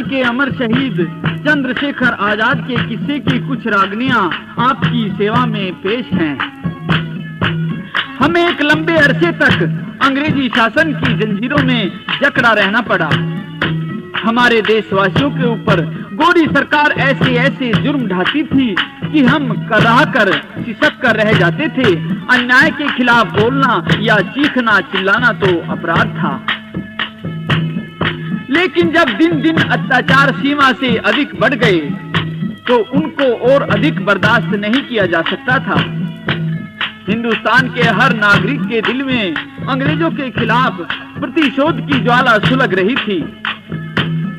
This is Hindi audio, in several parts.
के अमर शहीद चंद्रशेखर आजाद के किस्से की कुछ रागनियां आपकी सेवा में पेश हैं। हमें एक लंबे अरसे तक अंग्रेजी शासन की जंजीरों में जकड़ा रहना पड़ा। हमारे देशवासियों के ऊपर गोरी सरकार ऐसे ऐसे जुर्म ढाती थी कि हम कराह कर सिसक कर रह जाते थे। अन्याय के खिलाफ बोलना या चीखना चिल्लाना तो अपराध था। लेकिन जब दिन दिन अत्याचार सीमा से अधिक बढ़ गए तो उनको और अधिक बर्दाश्त नहीं किया जा सकता था। हिंदुस्तान के हर नागरिक के दिल में अंग्रेजों के खिलाफ प्रतिशोध की ज्वाला सुलग रही थी।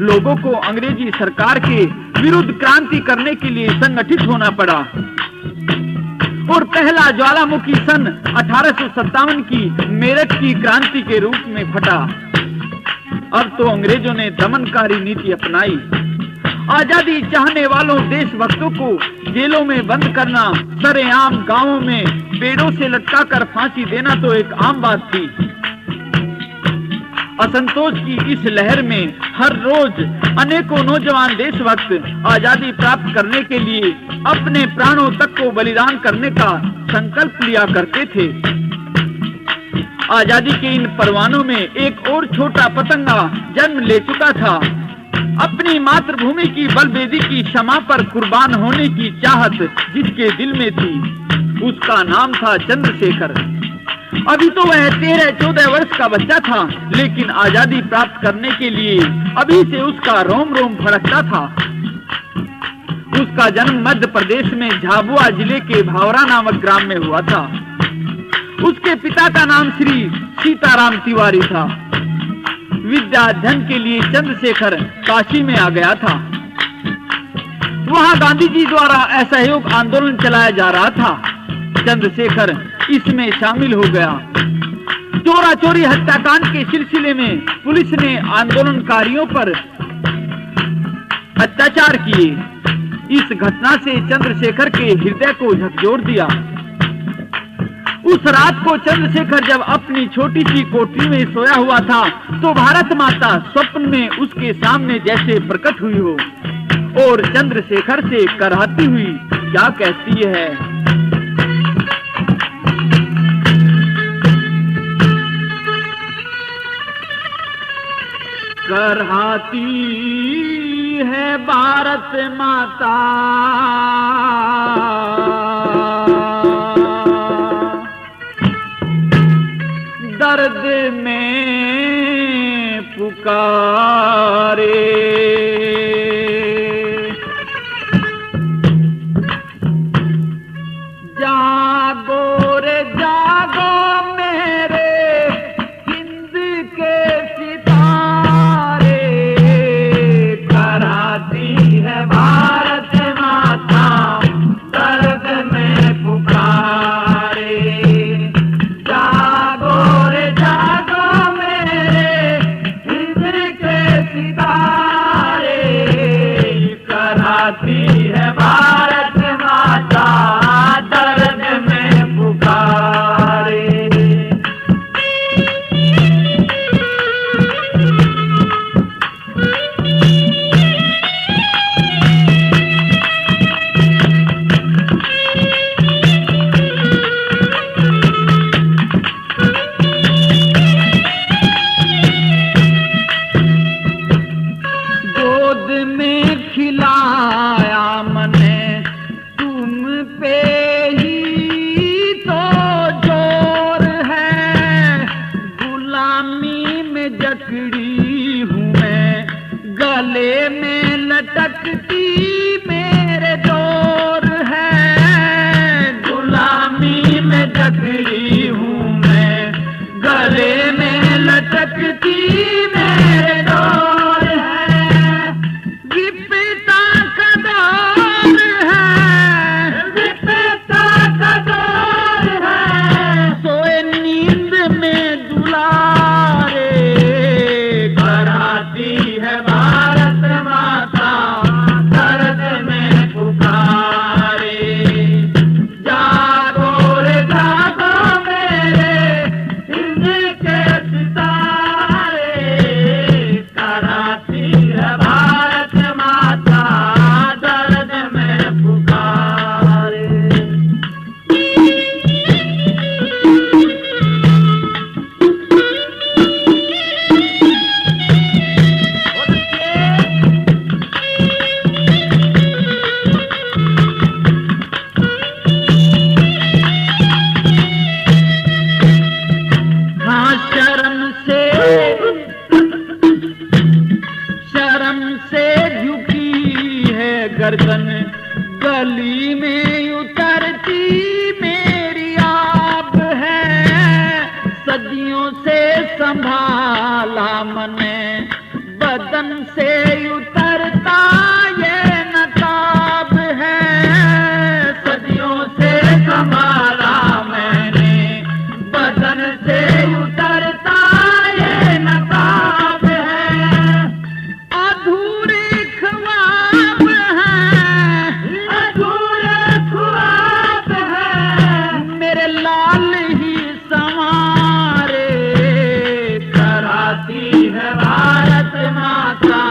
लोगों को अंग्रेजी सरकार के विरुद्ध क्रांति करने के लिए संगठित होना पड़ा और पहला ज्वालामुखी सन 1857 की मेरठ की क्रांति के रूप में फटा। अब तो अंग्रेजों ने दमनकारी नीति अपनाई। आजादी चाहने वालों देशभक्तों को जेलों में बंद करना, सरेआम गांवों में पेड़ों से लटकाकर फांसी देना तो एक आम बात थी। असंतोष की इस लहर में हर रोज अनेकों नौजवान देशभक्त आजादी प्राप्त करने के लिए अपने प्राणों तक को बलिदान करने का संकल्प लिया करते थे। आजादी के इन परवानों में एक और छोटा पतंगा जन्म ले चुका था। अपनी मातृभूमि की बलवेदी की क्षमा पर कुर्बान होने की चाहत जिसके दिल में थी, उसका नाम था चंद्रशेखर। अभी तो वह 13-14 वर्ष का बच्चा था, लेकिन आजादी प्राप्त करने के लिए अभी से उसका रोम रोम फड़कता था। उसका जन्म मध्य प्रदेश में झाबुआ जिले के भावरा नामक ग्राम में हुआ था। उसके पिता का नाम श्री सीताराम तिवारी था। विद्या अध्ययन के लिए चंद्रशेखर काशी में आ गया था। वहां गांधी जी द्वारा असहयोग आंदोलन चलाया जा रहा था। चंद्रशेखर इसमें शामिल हो गया। चोरा चोरी हत्याकांड के सिलसिले में पुलिस ने आंदोलनकारियों पर अत्याचार किए। इस घटना से चंद्रशेखर के हृदय को झकझोर दिया। उस रात को चंद्रशेखर जब अपनी छोटी सी कोठरी में सोया हुआ था तो भारत माता स्वप्न में उसके सामने जैसे प्रकट हुई हो और चंद्रशेखर से कराहती हुई क्या कहती है। कराहती है भारत माता दर्द में पुकारे, जागो रे जागो मेरे हिंद के सितारे। कराती है भारत माता दर्द में पुकारे, है भारत माता दर्द में पुकारे। गोद में खिलाया मने तुम पे ही तो जोर है, गुलामी में जकड़ी हूँ मैं, गले में लटकती मेरे डोर है। गुलामी में जकड़ी हूँ मैं, गले में लटकती मेरे डोर। है भारत माता दर्द गर्दन, गली में उतरती मेरी आब है, सदियों से संभाला मने, बदन से उतरता ये नकाब है, सदियों से संभाला मैंने, बदन से उतरता ये नकाब है। अधूरे ख्वाब हैं, अधूरे ख्वाब हैं, मेरे लाल ही संवारे, कराती है भारत माता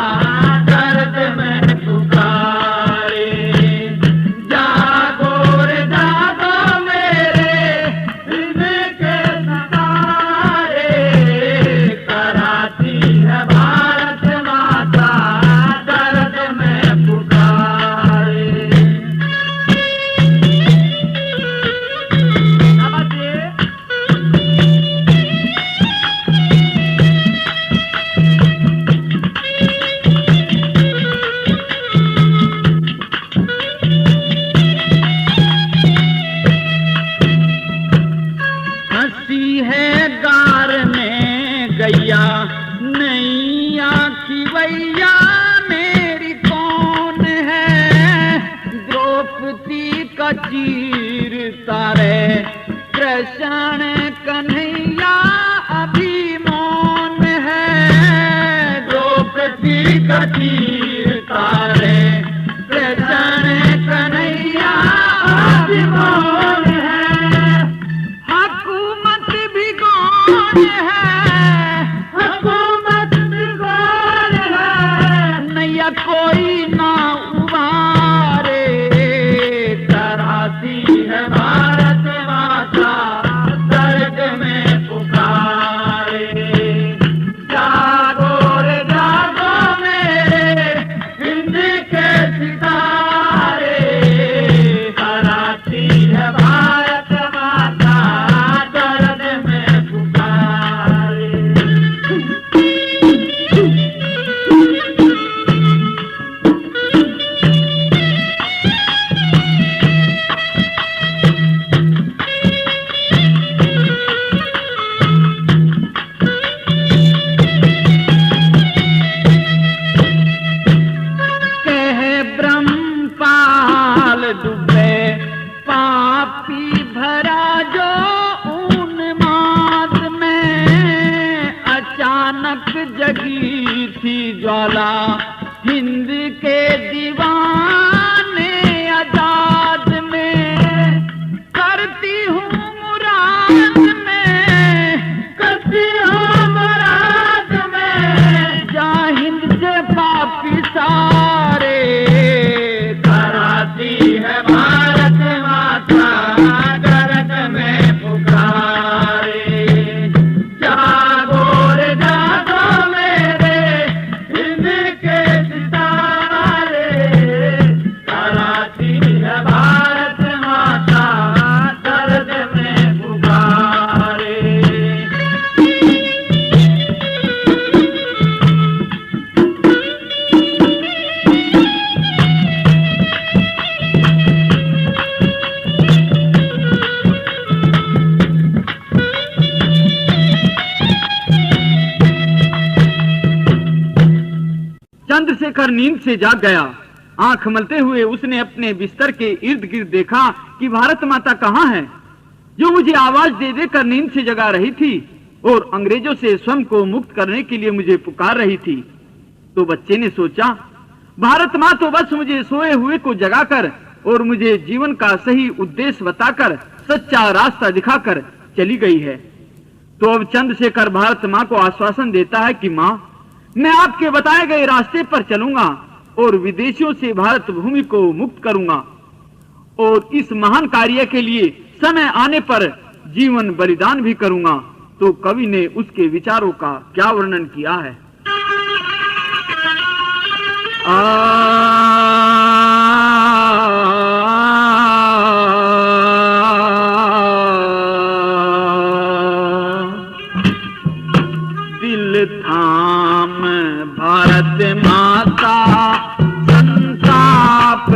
दर्द में पुकारे, जागो रे जागो मेरे इनके सितारे, कराती है भारत माता दर्द में पुकारे। हंसी है गार में गैया, नैया की वैया मेरी कौन है, द्रौपदी का चीर तारे, कृष्ण कन्हैया अभी मौन है, द्रौपदी का चीर तारे, कृष्ण कन्हैया अभी मौन है। हुकूमत भी कौन है, हुकूमत भी कौन है, नैया कोई ना उबारे, कराती है भारत माता दर्द में पुकारे, जागो रे जागो मेरे हिंद के सितारे, कराती है भारत माता दर्द में पुकारे। कहे ब्रह्मपाल डूबे पापी भरा जो उन्माद में, अचानक जगी थी ज्वाला हिंद के दीवाने आजाद में, करती हूँ मुराद में, करती हूँ मुराद में, जा हिंद से पापी सारे, कराती है भारत माता दर्द में पुकारे, जागो रे जागो मेरे हिंद के सितारे, कराती है भारत माता दर्द में पुकारे। चंद्रशेखर नींद से जाग गया। आंख मलते हुए उसने अपने बिस्तर के इर्द गिर्द देखा कि भारत माता कहाँ है, जो मुझे आवाज दे देकर नींद से जगा रही थी और अंग्रेजों से स्वयं को मुक्त करने के लिए मुझे पुकार रही थी। तो बच्चे ने सोचा, भारत माँ तो बस मुझे सोए हुए को जगाकर और मुझे जीवन का सही उद्देश्य बताकर सच्चा रास्ता दिखाकर चली गई है। तो अब चंद्रशेखर भारत माँ को आश्वासन देता है कि माँ, मैं आपके बताए गए रास्ते पर चलूंगा और विदेशियों से भारत भूमि को मुक्त करूंगा और इस महान कार्य के लिए समय आने पर जीवन बलिदान भी करूंगा। तो कवि ने उसके विचारों का क्या वर्णन किया है। दिल थाम भारत माता संताप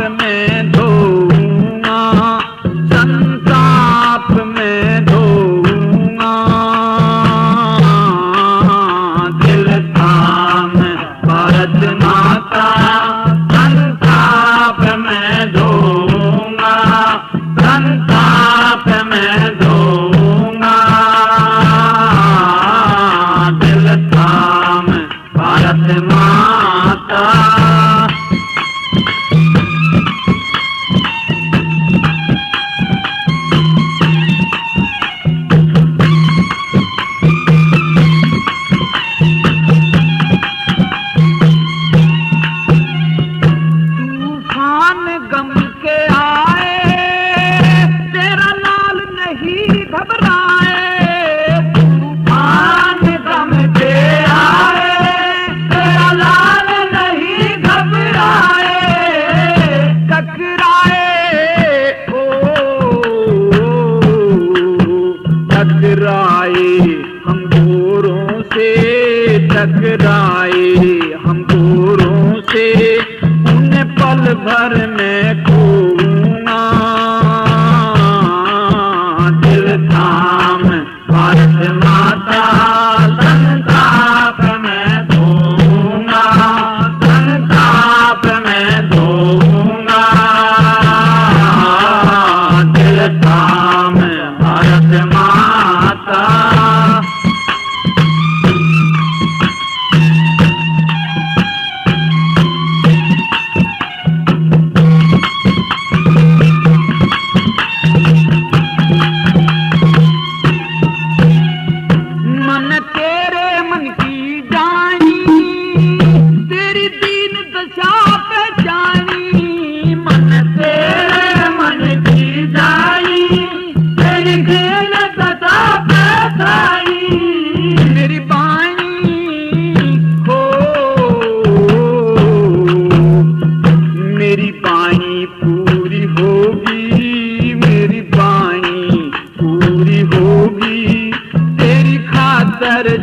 माता संताप मैं दूंगा, संताप मैं दूंगा। दिल थाम भारत माता। गम के आए तेरा लाल नहीं घबराए, तूफान गम के आए तेरा लाल नहीं घबराए। टकराए टकराए हम गोरों से, टकराए हम गोरों से, उन्हें पल भर में खोऊंगा। दिल थाम भारत माता संताप मैं दूंगा, संताप मैं दूंगा। दिल थाम भारत माता।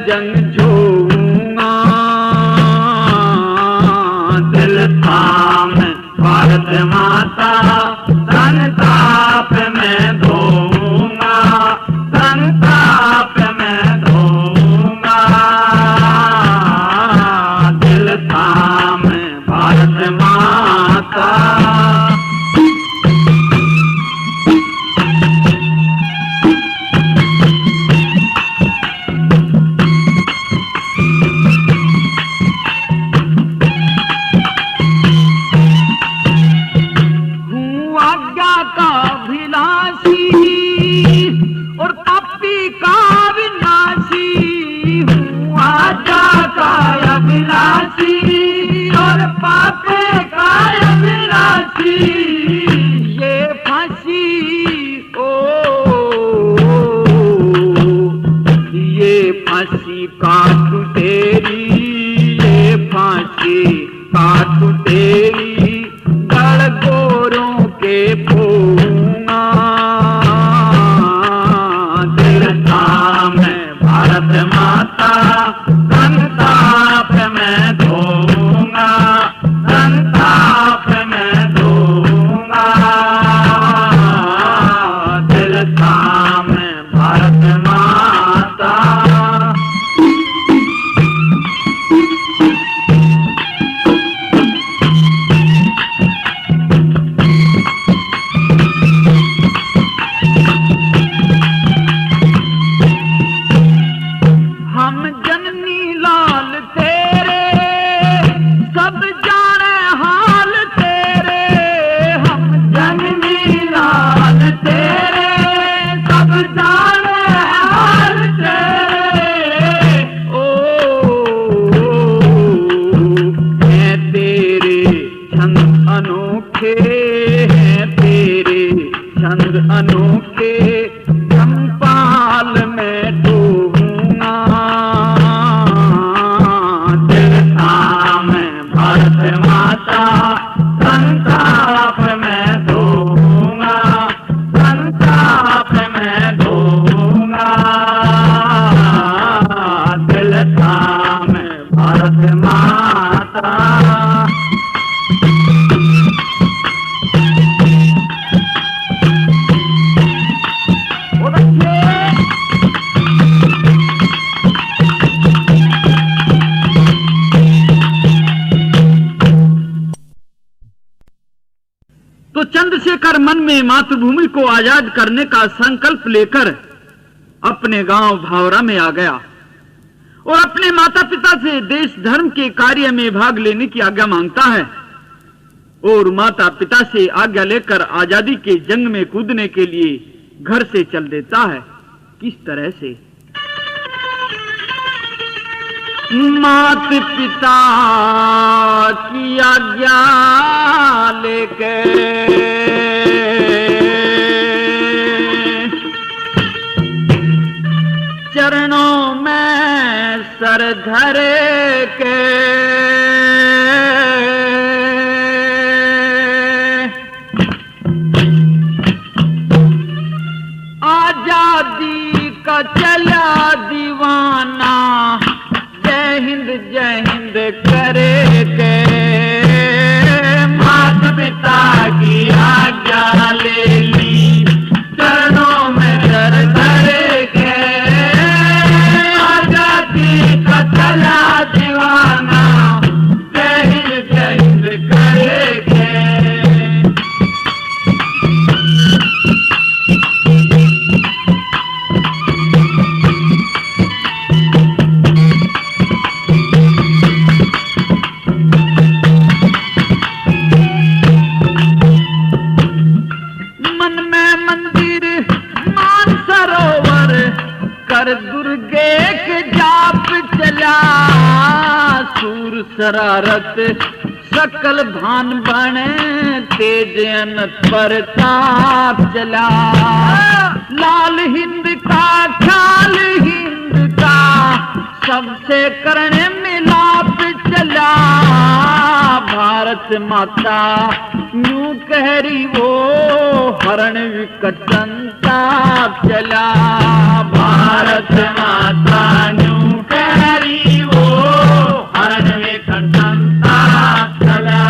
जंग जोऊंगा। दिल थाम भारत माता संताप मैं दूंगा, संताप मैं दूंगा। दिल थाम भारत माता। और पापी का विनाशी हूँ, आजा का अविनाशी और पापे का अविनाशी। ये फांसी ये फांसी काटू तेरी, ये फांसी काटू तेरी, गड़ गोरों के फूंगा। भारत माता संताप मैं दूंगा, संताप मैं दूंगा। दिल थाम भारत माता। तो चंद्रशेखर मन में मातृभूमि को आजाद करने का संकल्प लेकर अपने गांव भावरा में आ गया और अपने माता पिता से देश धर्म के कार्य में भाग लेने की आज्ञा मांगता है और माता पिता से आज्ञा लेकर आजादी के जंग में कूदने के लिए घर से चल देता है। किस तरह से? मात पिता की आज्ञा लेके चरणों में सर धर के आजादी का चला दीवाना जय हिंद करे के माता पिता की आज्ञा ले ली चरणों में सर धर के आजादी का चला दीवाना जय हिंद करे के दुर्गे के जाप चला सूर शरारत सकल भान बने तेज अनत प्रताप चला लाल हिंद का ख्याल हिंद का सबसे करने मिलाप चला भारत माता यूं कह रही वो हरण विकट संताप चला भारत माता यूं कह रही वो हरण विकट संताप चला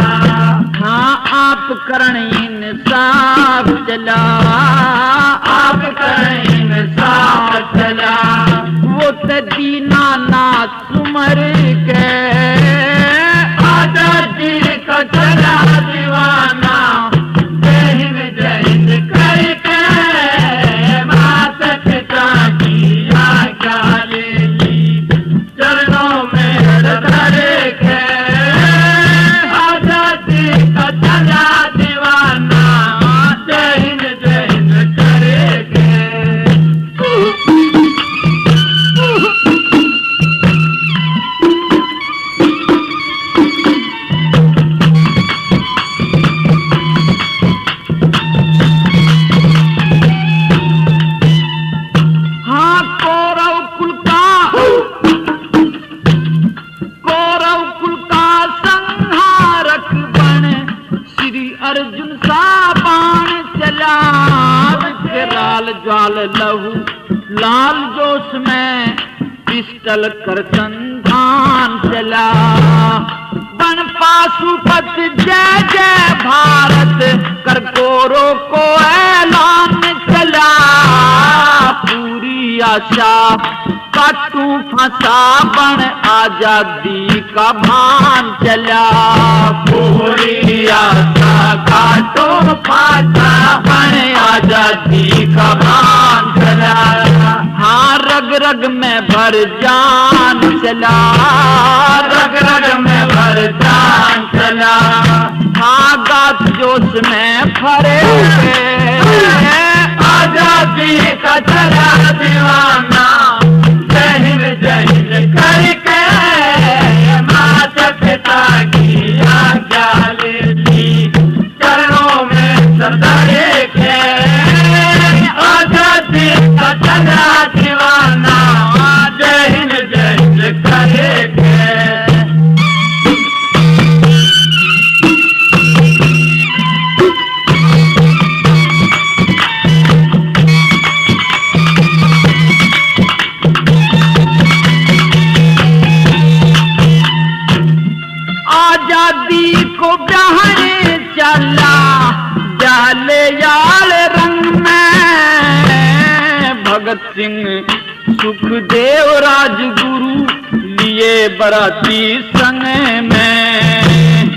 हाँ आप करण इंसाफ चला आप करण इंसाफ चला वो दीनानाथ सुमर के आजादी का चला दीवाना जय हिंद करके माता पिता की आज्ञा ले ली चरणों में धर के आजादी का चला दीवाना जय हिंद करके अर्जुन सा बाण चला विकराल ज्वाल लहू लाल जोश में पिस्टल कर संधान चला बन पाशुपत जय जय भारत कर कोरो को ऐलान चला पूरी आशा काटू फंसा बन आजादी का भान चला पूरी आशा काटो फाटा बन आजादी का भान चला हाँ रग रग में भर जान चला रग रग में भर जान चला हाँ गात जोश में फरे आजादी का चला दीवाना जय हिंद करके माता पिता की आज्ञा ले ली चरणों में सर धर के आजादी का चला दीवाना जय हिंद करके आजादी को बहने चला जाले याल रंग में भगत सिंह सुखदेव राजगुरु लिए बराती संग में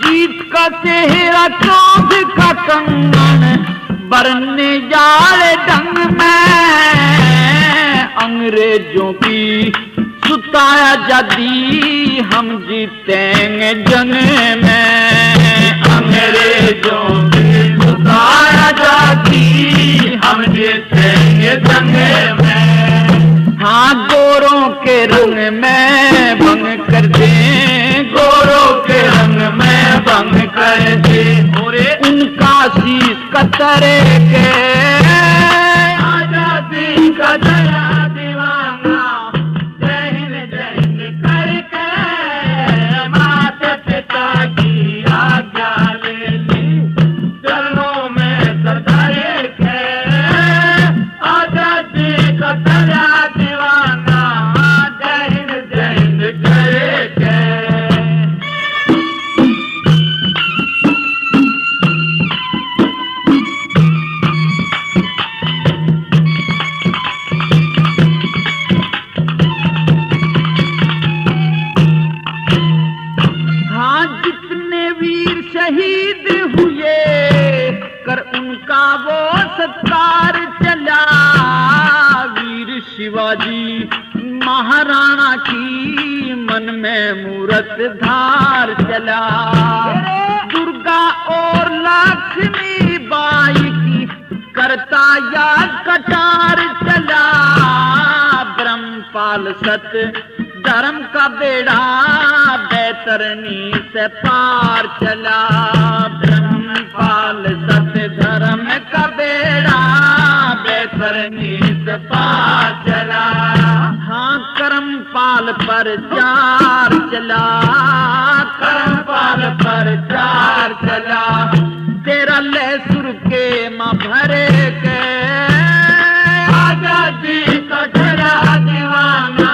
जीत का चेहरा क्रोध का कंगन बरने जाए ढंग में, अंग्रेजों की सुताया जाती हम जीतेंगे जंग में, अंग्रेजों की सुताया जाती हम जीतेंगे जंग में। हाँ गोरों के रंग में भंग कर दे, गोरों के रंग में भंग कर दे, उनका शीश कतरे के आजादी का दया दीवाना, जय हिंद करके माता पिता की आज्ञा ले ली, चरणों में सर धर के आजादी का दया दीवाना, जय हिंद करके। शहीद हुए कर उनका वो सत्कार चला, वीर शिवाजी महाराणा की मन में मूरत धार चला, दुर्गा और लक्ष्मी बाई की करता या कटार चला, ब्रह्मपाल सत धर्म का बेड़ा बैतरनी से पार चला, ब्रह्मपाल सत्य धर्म का बेड़ा बैतरनी से पार चला। हाँ कर्मपाल पर चार चला, कर्मपाल पर चार चला, तेरा लहसुर के माँ भरे के आजादी का डरा दीवाना,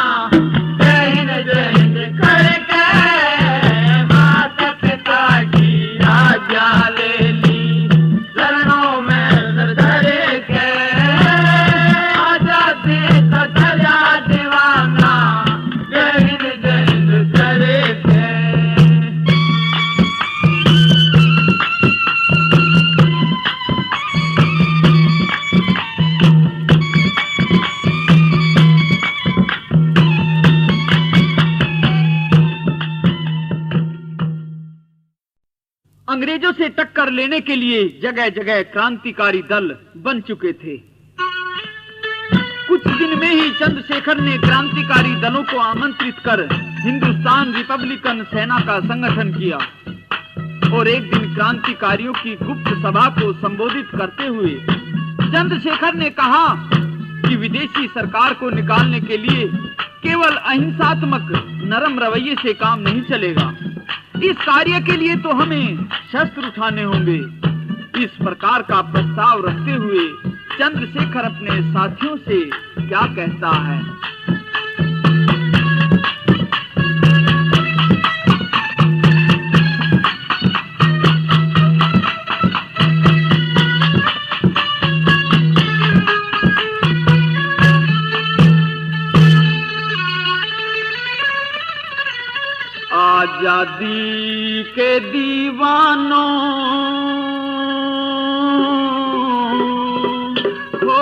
अंग्रेजों से टक्कर लेने के लिए जगह जगह क्रांतिकारी दल बन चुके थे। कुछ दिन में ही चंद्रशेखर ने क्रांतिकारी दलों को आमंत्रित कर हिंदुस्तान रिपब्लिकन सेना का संगठन किया और एक दिन क्रांतिकारियों की गुप्त सभा को संबोधित करते हुए चंद्रशेखर ने कहा कि विदेशी सरकार को निकालने के लिए केवल अहिंसात्मक नरम रवैये से काम नहीं चलेगा, इस कार्य के लिए तो हमें शस्त्र उठाने होंगे। इस प्रकार का प्रस्ताव रखते हुए चंद्रशेखर अपने साथियों से क्या कहता है। आजादी के दीवानों हो,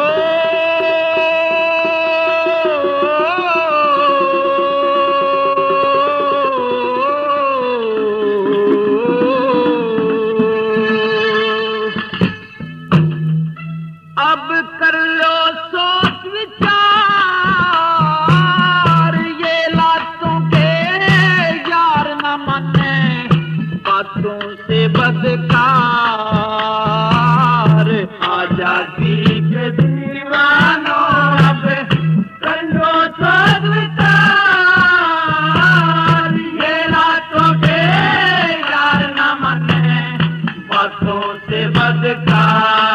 अब कर लो सोच विचार, बातों से बदकार, आजादी के दीवानों अब कर लो सोच विचार, ये रातों के यार न मने, बातों से बदकार,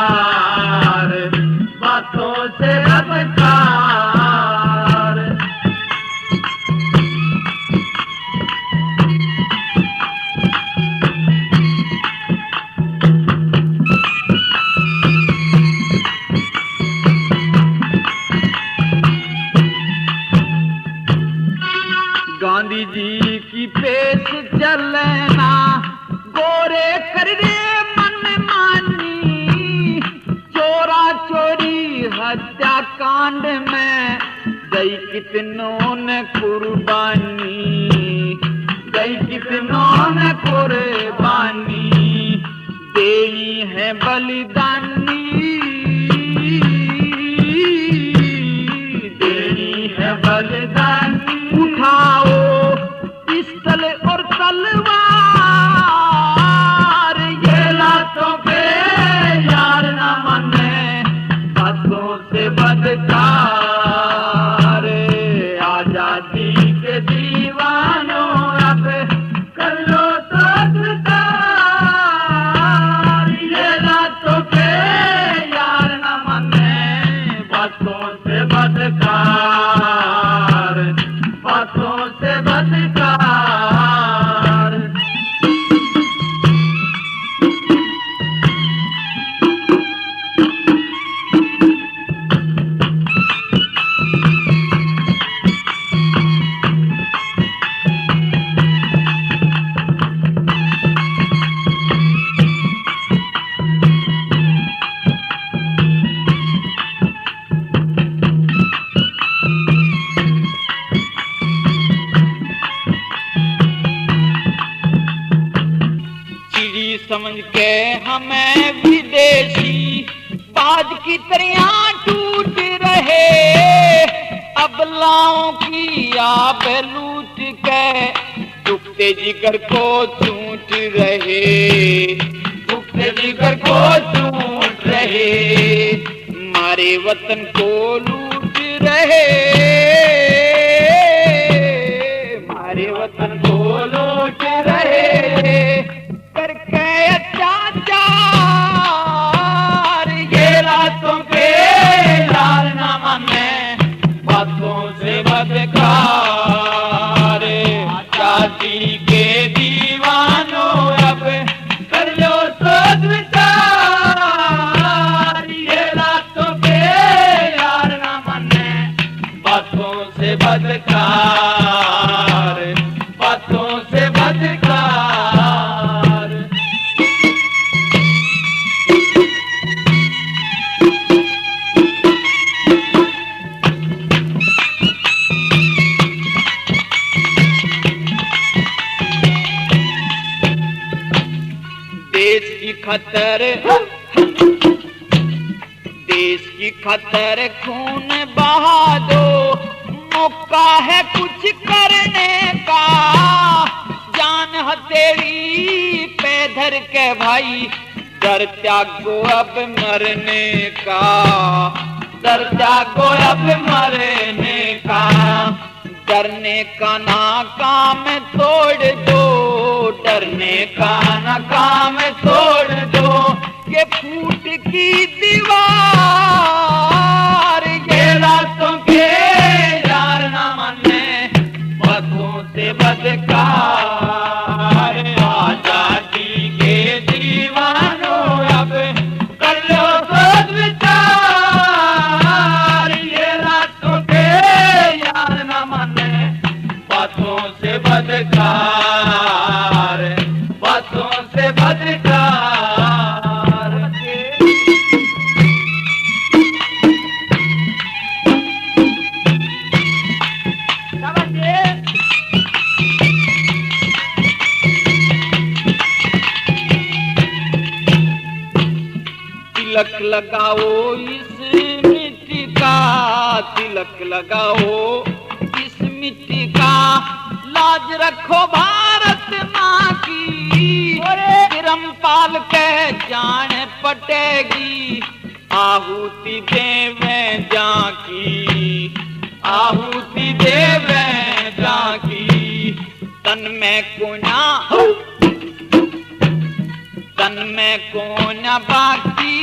बातों से बदकार। कर रे मनमानी, चोरा चोरी हत्याकांड में गई कितनों ने कुर्बानी, गई कितनों ने कुर्बानी, देनी है बलिदानी, देनी है बलिदानी। उठाओ पिस्टल और तलवार, ये लातों पे यार न माने, बातों से बदकार। आजादी के दीवानों अब कर लो तो स्वीकार, ये लातों पे यार न माने, बातों से बदकार, बातों से बदकार। समझ के हमें विदेशी बाज की तरह टूट रहे, अबलाओं की आब लूट के दुखते जिगर को चूट रहे, दुखते जिगर को चूट रहे, मारे वतन को लूट रहे, मारे वतन को लूट रहे, करके अत्याचार। ये रातों पे यार न माने, बातों से बदकार। आजादी के दीवानों अब कर लो सोच विचार, ये रातों पे यार न माने, बातों से बदकार, बातों से बदकार। देश की खतर, देश की खतर खून बहा दो, मौका है कुछ करने का, जान हथेली पे धर के भाई, डर त्यागो अब मरने का, डर त्यागो अब मरने का, डरने का ना काम तोड़ दो, डरने का ना काम तोड़ दो, ये फूट की दीवार। ये रातों के यार न माने, बातों से बदकार। आजादी के दीवानों अब कर लो सोच विचार, ये रातों के यार न माने, बातों से बदकार, बातों से बदकार। तिलक लगाओ इस मिट्टी का, तिलक लगाओ इस मिट्टी का, लाज रखो भारत माँ की, तिरम पाल के जान पटेगी, आहुति देवे जाकी, आहुति देवे जाकी, तन में कोना, तन में कोना बाकी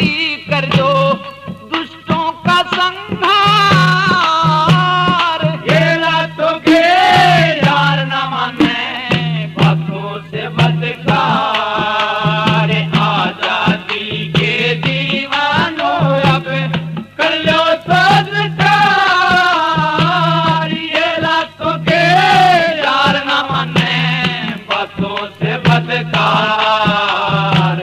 कर दो, दुष्टों का संहार। ये रातों के यार न माने, बातों से बदकार। आजादी के दीवानों अब कर लो सोच विचार, ये रातों के यार न माने, बातों से बदकार।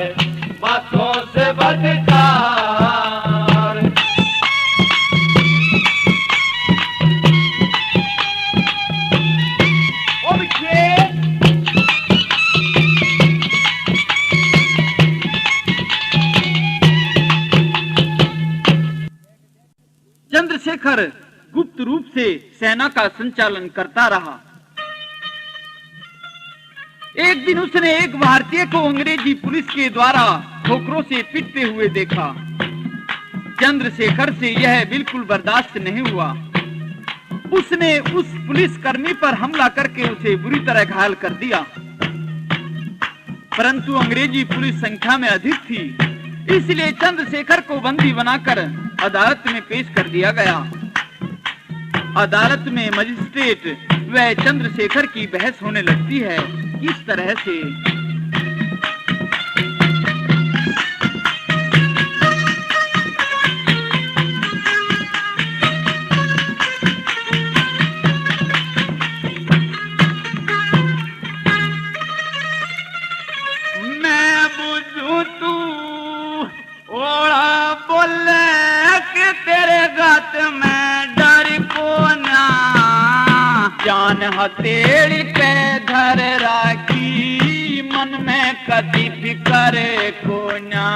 चंद्रशेखर गुप्त रूप से सेना का संचालन करता रहा। एक दिन उसने एक भारतीय को अंग्रेजी पुलिस के द्वारा ठोकरों से पीटते हुए देखा। चंद्रशेखर से यह बिल्कुल बर्दाश्त नहीं हुआ। उसने उस पुलिसकर्मी पर हमला करके उसे बुरी तरह घायल कर दिया। परंतु अंग्रेजी पुलिस संख्या में अधिक थी, इसलिए चंद्रशेखर को बंदी बनाकर अदालत में पेश कर दिया गया। अदालत में मजिस्ट्रेट व चंद्रशेखर की बहस होने लगती है। किस तरह से मैं बुझू तू ओड़ा बोले कि तेरे गात में डर को ना, जान हथेली पे धर राखी मन में कदी फिक्र को ना।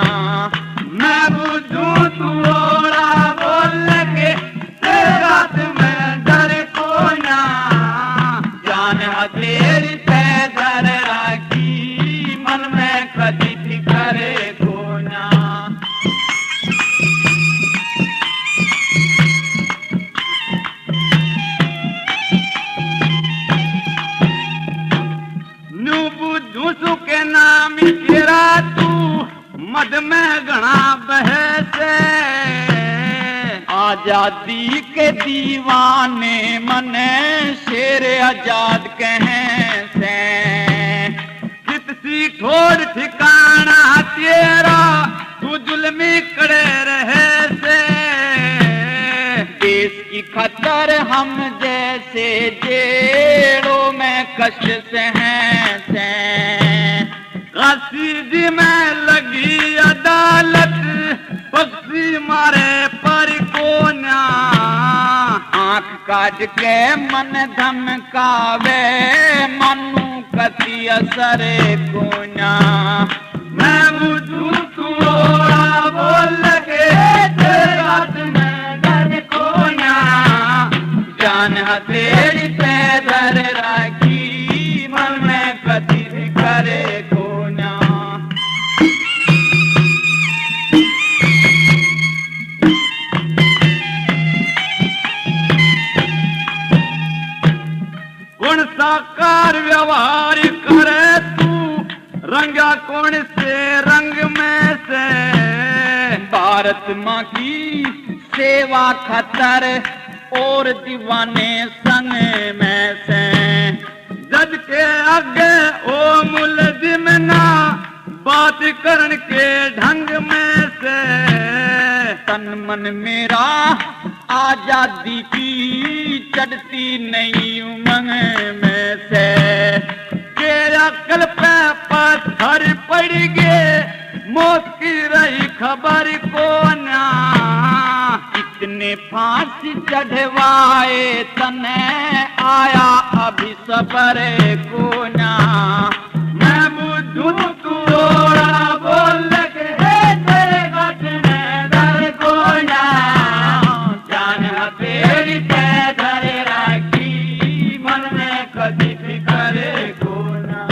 मैं बुझू तू ओड़ा बोले कि तेरे गात में डर को ना, जान हथेली पे धर राखी मन में कदी फिक्र को ना। बुझू के नाम तेरा तू मद में घना बहसे, आजादी के दीवाने मने शेर आजाद कहें से। कितसी ठोर ठिकाना तेरा तू जुल्मी करे रहे से, देश की खतर हम जैसे जेड़ों में कष्ट से हैं से। काशी में लगी अदालत पक्षी मारे पर कोना, आंख काट के मन धमकावे मनु कति असर कोना। मैं बुझू तू ओड़ा बोल के तेरे हाथ में डर कोना, जान हथेली पे धर राखी मन में कति करे कोना। कौन साकार व्यवहार करे तू रंगा कौन से रंग में से, भारत माँ की सेवा खतर और दीवाने संग में से। जज के आगे ओ मुलजिम ना बात करन के ढंग में से, तन मन मेरा आजादी की चढ़ती नई उमंग में से। के अकल पे पत्थर पड़ गए मौत की रही खबर को ना, इतने फांसी चढ़वाए तने आया अभी सबर को ना। मैं बुझू तू ओड़ा बोल के तेरे गात में डर को ना, जान हथेली पे धर राखी मन में कदी फिक्र को ना।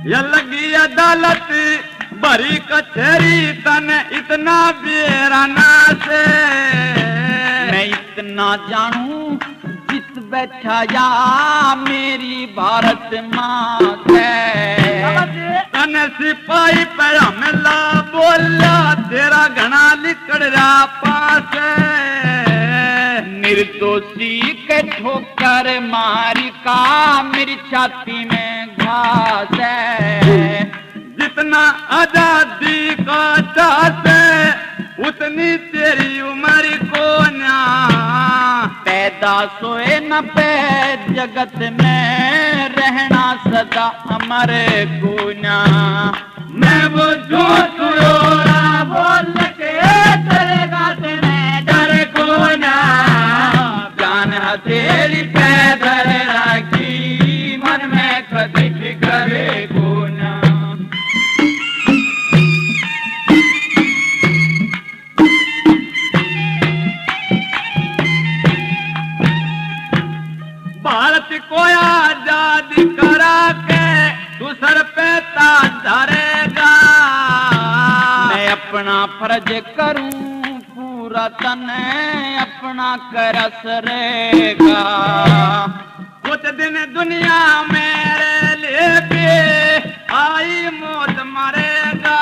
ये लगी अदालत बड़ी कचहरी तन इतना बेराना से, मैं इतना जानूं जिस बैठा या मेरी भारत माँ है। तन सिपाही पे हमला बोला तेरा घना लिकड़ रहा पास, निर्दोषी के ठोकर मारी का मेरी छाती में घास है। जितना आजादी का चाहत है उतनी तेरी उम्र को ना, पैदा सोए न पे जगत में रहना सदा अमर गुना। मैं वो जो तुरोड़ा बोल के तेरे गात में डर को ना, जान हथेली पे धर राखी मन में कदी फिक्र भारत को आजाद करा के तू सर पे ताज धरेगा। मैं अपना फर्ज करूं पूरा तन अपना करस रहेगा। कुछ दिन दुनिया मेरे लिए भी आई मौत मरेगा।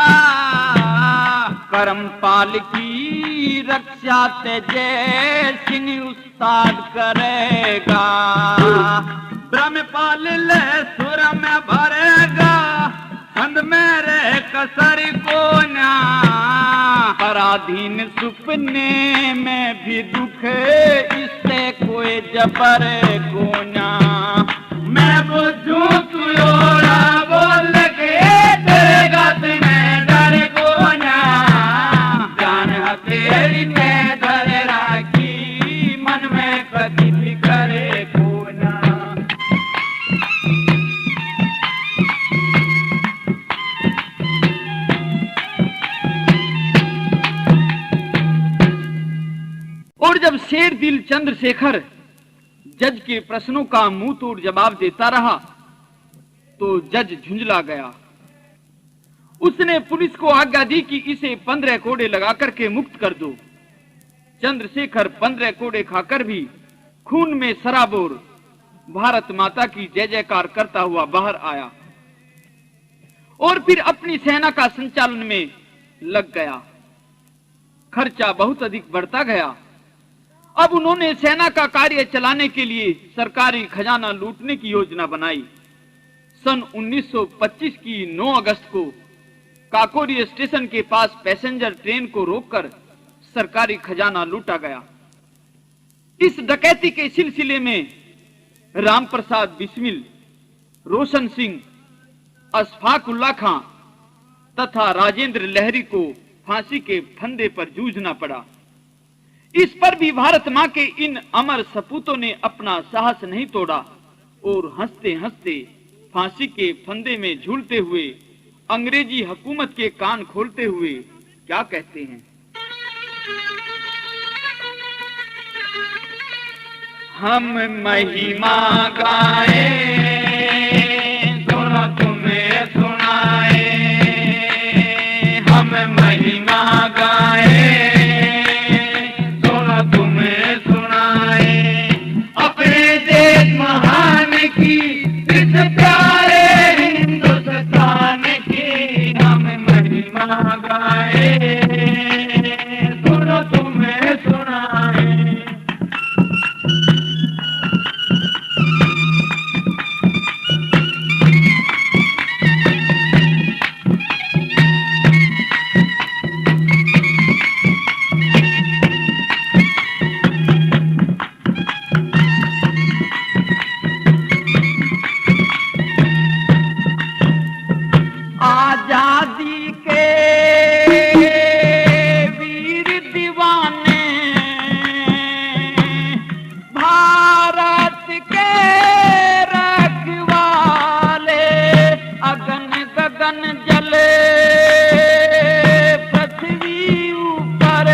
करमपाल की रक्षा तेजे सिंह उस्ताद करेगा। ब्रह्मपाल ले सुर में भरेगा संद मेरे कसर को ना। पराधीन सुपने में भी दुख इससे कोई जबर को ना। मैं बुझूं तू योड़ा बोल के देगा तुम्हें डर को ना। जान हथेली में धर राखी मन में कभी भी करे को ना। और जब शेर दिल चंद्रशेखर जज के प्रश्नों का मुंह तोड़ जवाब देता रहा तो जज झुंझला गया। उसने पुलिस को आज्ञा दी कि इसे 15 कोड़े लगाकर के मुक्त कर दो। चंद्रशेखर 15 कोड़े खाकर भी खून में सराबोर भारत माता की जय जयकार करता हुआ बाहर आया और फिर अपनी सेना का संचालन में लग गया। खर्चा बहुत अधिक बढ़ता गया। अब उन्होंने सेना का कार्य चलाने के लिए सरकारी खजाना लूटने की योजना बनाई। सन 1925 की 9 अगस्त को काकोरी स्टेशन के पास पैसेंजर ट्रेन को रोककर सरकारी खजाना लूटा गया। इस डकैती के सिलसिले में राम प्रसाद बिस्मिल, रोशन सिंह, अशफाक उल्लाह खां तथा राजेंद्र लहरी को फांसी के फंदे पर जूझना पड़ा। इस पर भी भारत मां के इन अमर सपूतों ने अपना साहस नहीं तोड़ा और हंसते हंसते फांसी के फंदे में झूलते हुए अंग्रेजी हुकूमत के कान खोलते हुए क्या कहते हैं। हम महिमा गाए सुनो तुम्हें सुनाए। हम महिमा गाए सुनो तुम्हें सुनाए। अपने देश महान की इस प्यारे हिंदुस्तान की हम महिमा गाए सुनो तुम्हें सुनाए। आजादी के वीर दीवाने भारत के रखवाले अगन गगन जले पृथ्वी ऊपर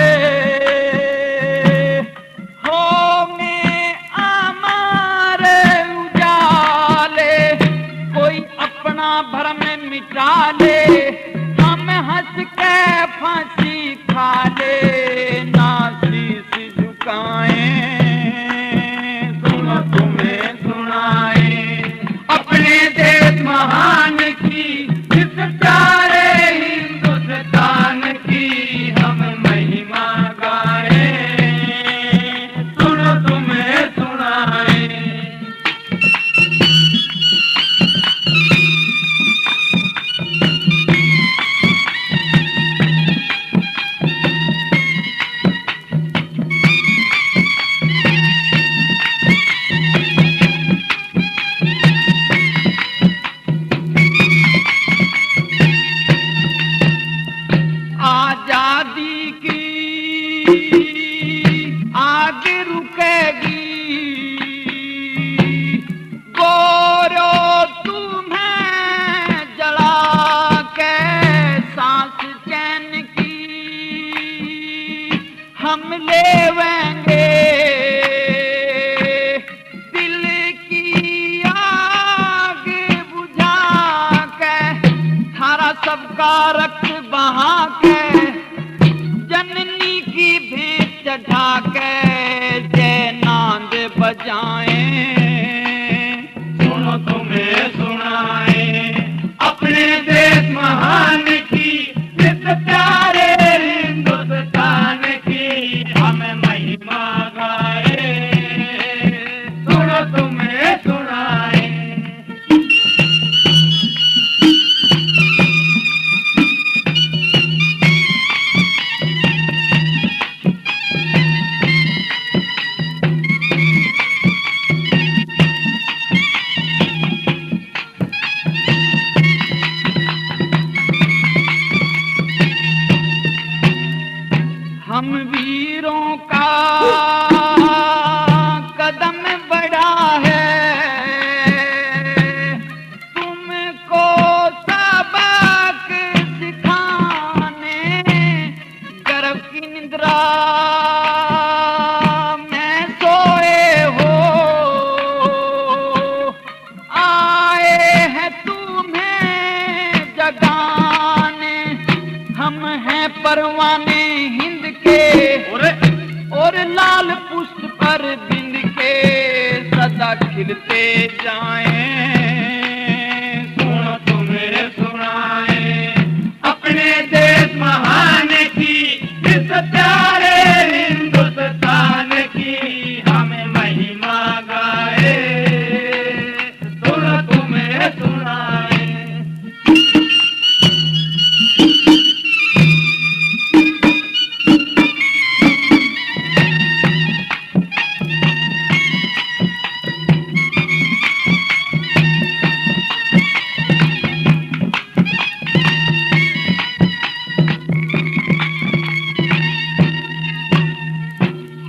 होंगे हमारे उजाले। कोई अपना भरम मिटा ले हम हंस के फांसी खा ले ना शीश झुकाएं सुनो तुम्हें सुनाए। अपने देश महान की इस प्यारे हिंदुस्तान की हम महिमा गाए सुनो तुम्हें सुनाए। आजादी की आग रुकेगी गोरो तुम्हें जला के सांस चैन की हम लेवेंगे दिल की जाएं, सुनो तुम्हें सुनाए अपने देश महान की, इस प्यारे हिंदुस्तान की हमें महिमा गाए, सुनो तुम्हें सुनाए। हम वीरों का कदम बढ़ा है, तुमको सबक सिखाने, गर्व की निद्रा में सोए हो, आए हैं तुम्हें जगाने, हम हैं परवाने हिंद के और लाल पुष्प पर बिंद के सदा खिलते जाएं, सुनो तुम्हें सुनाए अपने देश महान की, इस प्यारे हिंदुस्तान की हमें महिमा गाए, सुनो तुम्हें सुनाए।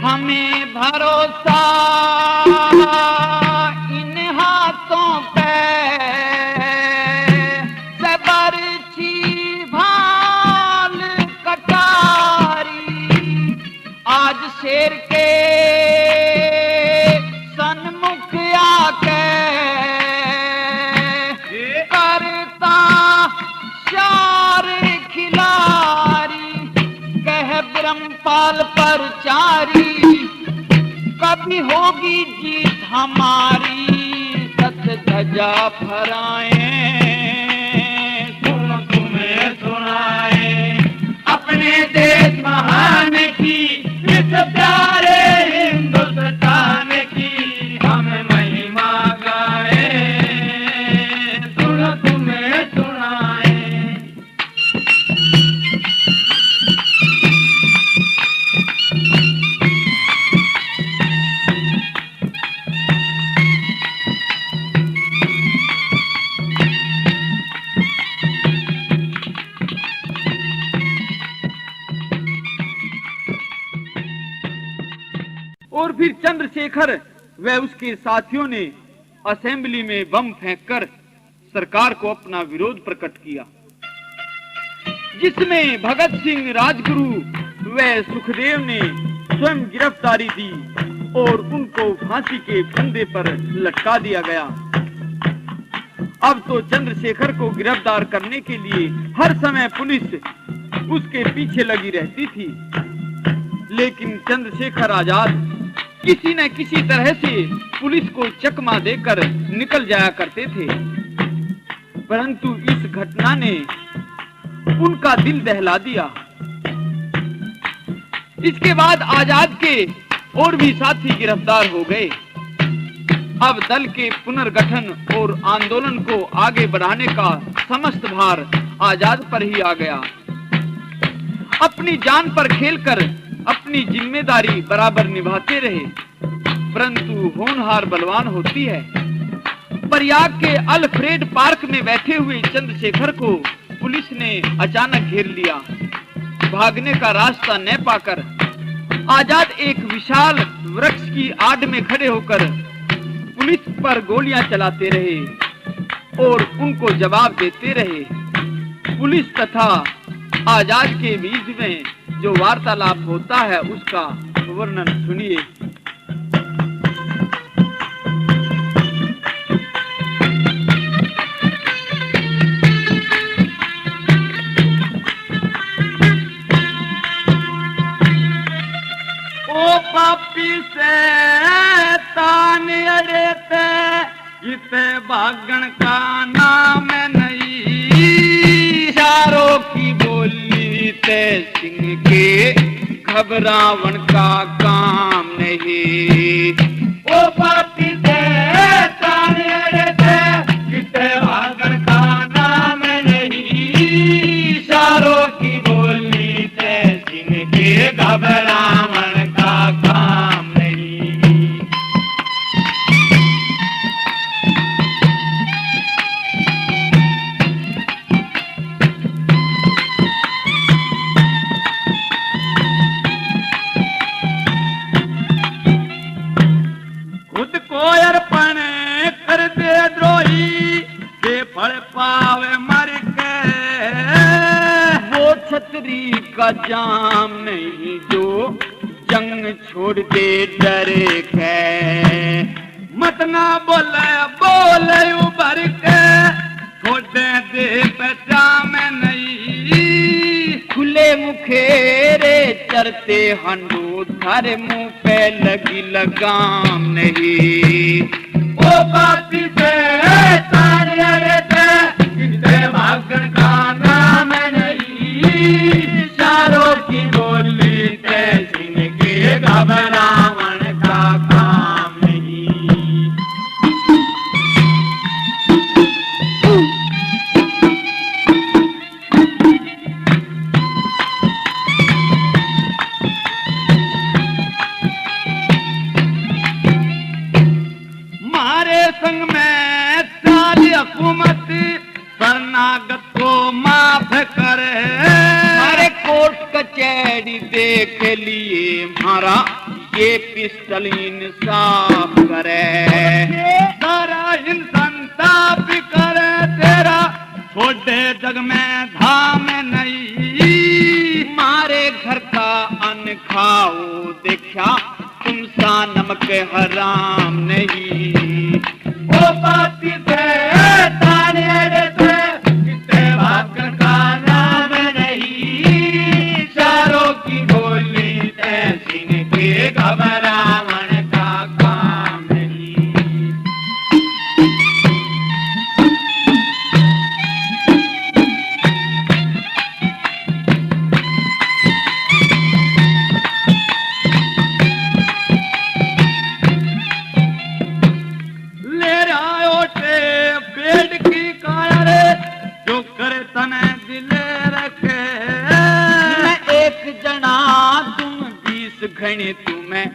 हमें भरोसा इन हाथों पे, सबरची भाल कटारी, आज शेर के सन्मुख आके करता शार खिलारी, कह ब्रह्मपाल पर चारी, कभी होगी जीत हमारी, सत ध्वजा फहराएं, सुनो तुम्हें सुनाए अपने देश महान की, इस प्यारे हिंदुस्तान की हमें महिमा गाए, सुनो तुम्हें सुनाए। और फिर चंद्रशेखर व उसके साथियों ने असेंबली में बम फेंककर सरकार को अपना विरोध प्रकट किया, जिसमें भगत सिंह, राजगुरु व सुखदेव ने स्वयं गिरफ्तारी दी और उनको फांसी के फंदे पर लटका दिया गया। अब तो चंद्रशेखर को गिरफ्तार करने के लिए हर समय पुलिस उसके पीछे लगी रहती थी, लेकिन चंद्रशेखर आजाद किसी न किसी तरह से पुलिस को चकमा देकर निकल जाया करते थे। परंतु इस घटना ने उनका दिल दहला दिया। इसके बाद आजाद के और भी साथी गिरफ्तार हो गए। अब दल के पुनर्गठन और आंदोलन को आगे बढ़ाने का समस्त भार आजाद पर ही आ गया। अपनी जान पर खेलकर अपनी जिम्मेदारी बराबर निभाते रहे, परंतु होनहार बलवान होती है। प्रयाग के अल्फ्रेड पार्क में बैठे हुए चंद्रशेखर को पुलिस ने अचानक घेर लिया। भागने का रास्ता न पाकर आजाद एक विशाल वृक्ष की आड़ में खड़े होकर पुलिस पर गोलियां चलाते रहे और उनको जवाब देते रहे। पुलिस तथा आजाद के बीच में जो वार्तालाप होता है उसका वर्णन सुनिए। ओ पापी से इते भागण का नाम नहीं, चारों की बोली ते सिंह के घबरावन का काम नहीं। ओ पापी ते ताने ते इते भागण का नाम नहीं, चारों की बोली ते सिंह के घबरावन का काम नहीं। खुद को अर्पण कर दे द्रोही, के फल पावे मर के। वो छतरी का जाम नहीं जो जंग छोड़ दे डरे के। मत ना बोले बोले उभर के, छोड़े दे पहचान नहीं। खुले मुखेरे चरते हंडू, थारे मुंह पे लगी लगाम नहीं। ओ पापी से तारे ते इते भागण का नाम नहीं, चारों की बोली ते सिंह के घबरावन का काम नहीं। मारे संग में सारी हुकूमत शरणागत को माफ करे। हमारे कोर्ट कचहरी देख लिए हमारा ये पिस्टल इंसाफ करे। सारा इंसान ताप करे तेरा, छोटे जग में धाम नहीं। मारे घर का अन्न खाओ देखा, तुम सा नमक हराम नहीं। ओ पापी से ताने ते इते भागण का नाम नहीं, चारों की बोली ते सिंह के घबरावन का काम नहीं। ले आयो टे पेड़ की काया रे, जो करे तने दिले रखे। मैं एक जना तुम 20 घने, तुम्हें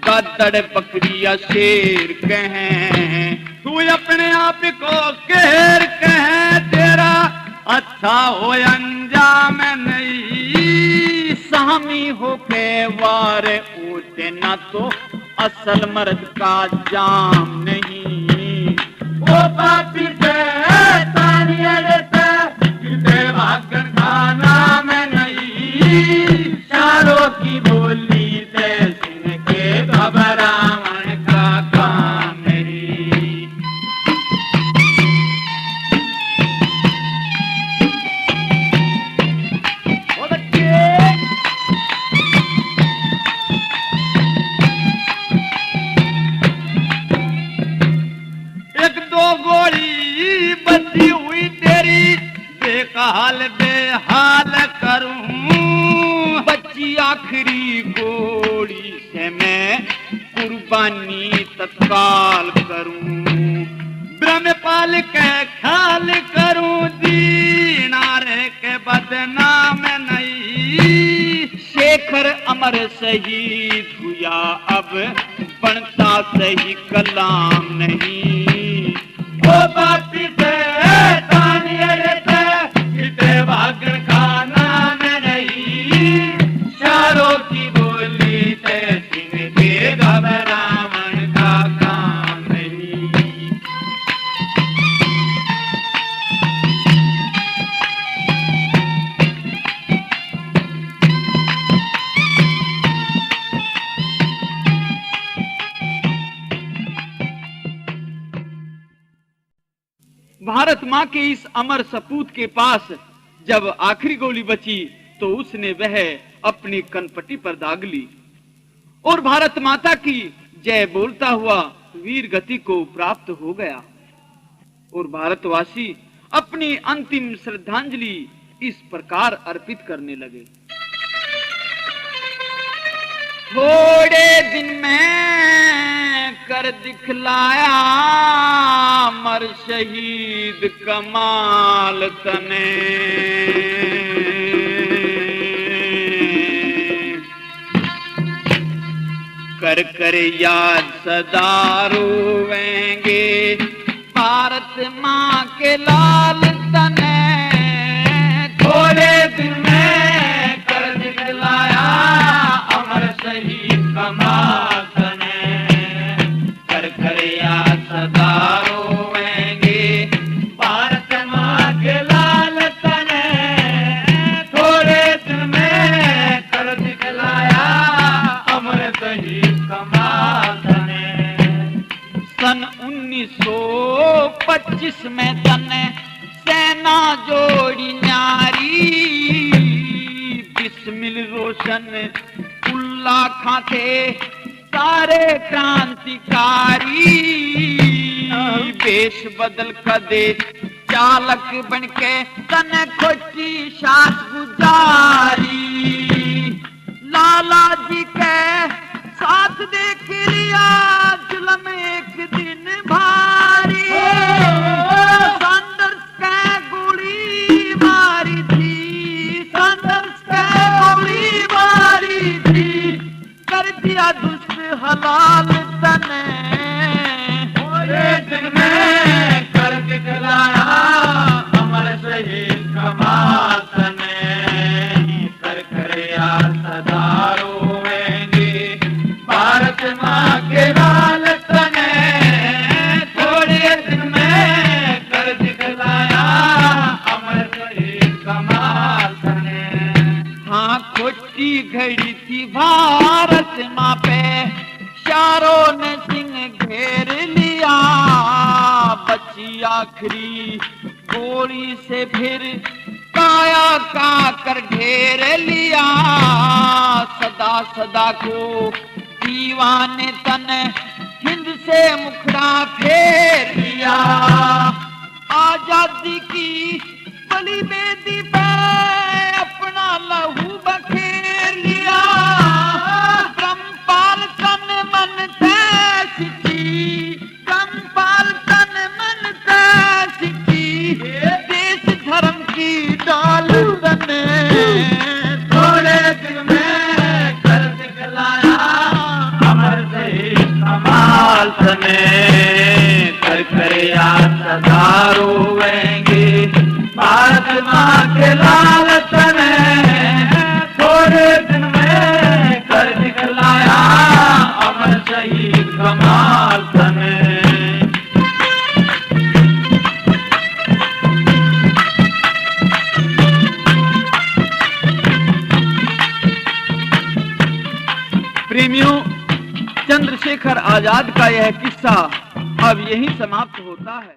गदड़ बकरिया शेर कहें। तू अपने आप को कहर कहे, तेरा अच्छा हो अंजाम नहीं। सामी हो के वार उठे ना तो असल मर्द का जाम नहीं। ओ पापी से तानिए ते इते भागण का नाम नहीं, चारों की बोली ते सिंह के घबरावन का काम नहीं। ओ बच्चे एक दो गोली बची हुई तेरी, बेहाल बेहाल करूं। बच्ची आखिरी गोली से मैं कुर्बानी तत्काल करूं। ब्रह्मपाल के ख्याल करूं, दीनारे के बदनाम नहीं। शेखर अमर शहीद हुआ, अब बनता सही कलाम नहीं। ओ पापी से तानिए ते इते भागण का नाम नहीं, चारों की बोली ते सिंह के घबरावन का काम नहीं। भारत माँ के इस अमर सपूत के पास जब आखिरी गोली बची तो उसने वह अपनी कनपट्टी पर दाग ली और भारत माता की जय बोलता हुआ वीर गति को प्राप्त हो गया। और भारतवासी अपनी अंतिम श्रद्धांजलि इस प्रकार अर्पित करने लगे। थोड़े दिन में कर दिखलाया मर शहीद कमाल तने, कर कर याद सदा रोवेंगे भारत माँ के लाल तने। थोड़े दिन में कर दिखलाया अमर शहीद कमाल तने, कर कर याद सदा रोवेंगे भारत माँ के लाल तने। थोड़े दिन में कर दिखलाया अमर शहीद कमाल तने। सन 1925 में तने सेना जोड़ी न्यारी, बिस्मिल रोशन उल्ला खां थे सारे क्रांतिकारी। वेश बदल कदे चालक बनके तने खोटी शास गुजारी। लाला जी के साथ देख लिया जुल्म एक दिन भारी। सैंडर्स के गोली मारी थी, सैंडर्स के गोली मारी थी, कर दिया दुष्ट हलाल तने। थोड़े दिन में कर दिखलाया अमर शहीद कमाल तने, कर कर याद सदा रोवेंगे भारत माँ के लाल तने। थोड़े दिन में कर दिखलाया अमर शहीद कमाल तने। हाँ खोटी घड़ी थी भारत माँ पे, चारों ने सिंह घेर लिया। बची आखिरी गोली से फिर काया का कर ढेर लिया। सदा सदा को दीवाने तन हिंद से मुखड़ा फेर लिया। आजादी की बलि बेदी पे अपना लहू बखेर लिया। ब्रह्मपाल तन मन तैसी थी, ब्रह्मपाल तन मन तैसी थी, देश धर्म की डाल तने। थोड़े दिन में कर दिखलाया अमर शहीद कमाल तने, कर कर याद सदा रोवेंगे भारत माँ के लाल तने। थोड़े दिन में कर दिखलाया अमर शहीद कमाल तने। प्रेमियों, चंद्रशेखर आजाद का यह किस्सा अब यहीं समाप्त होता है।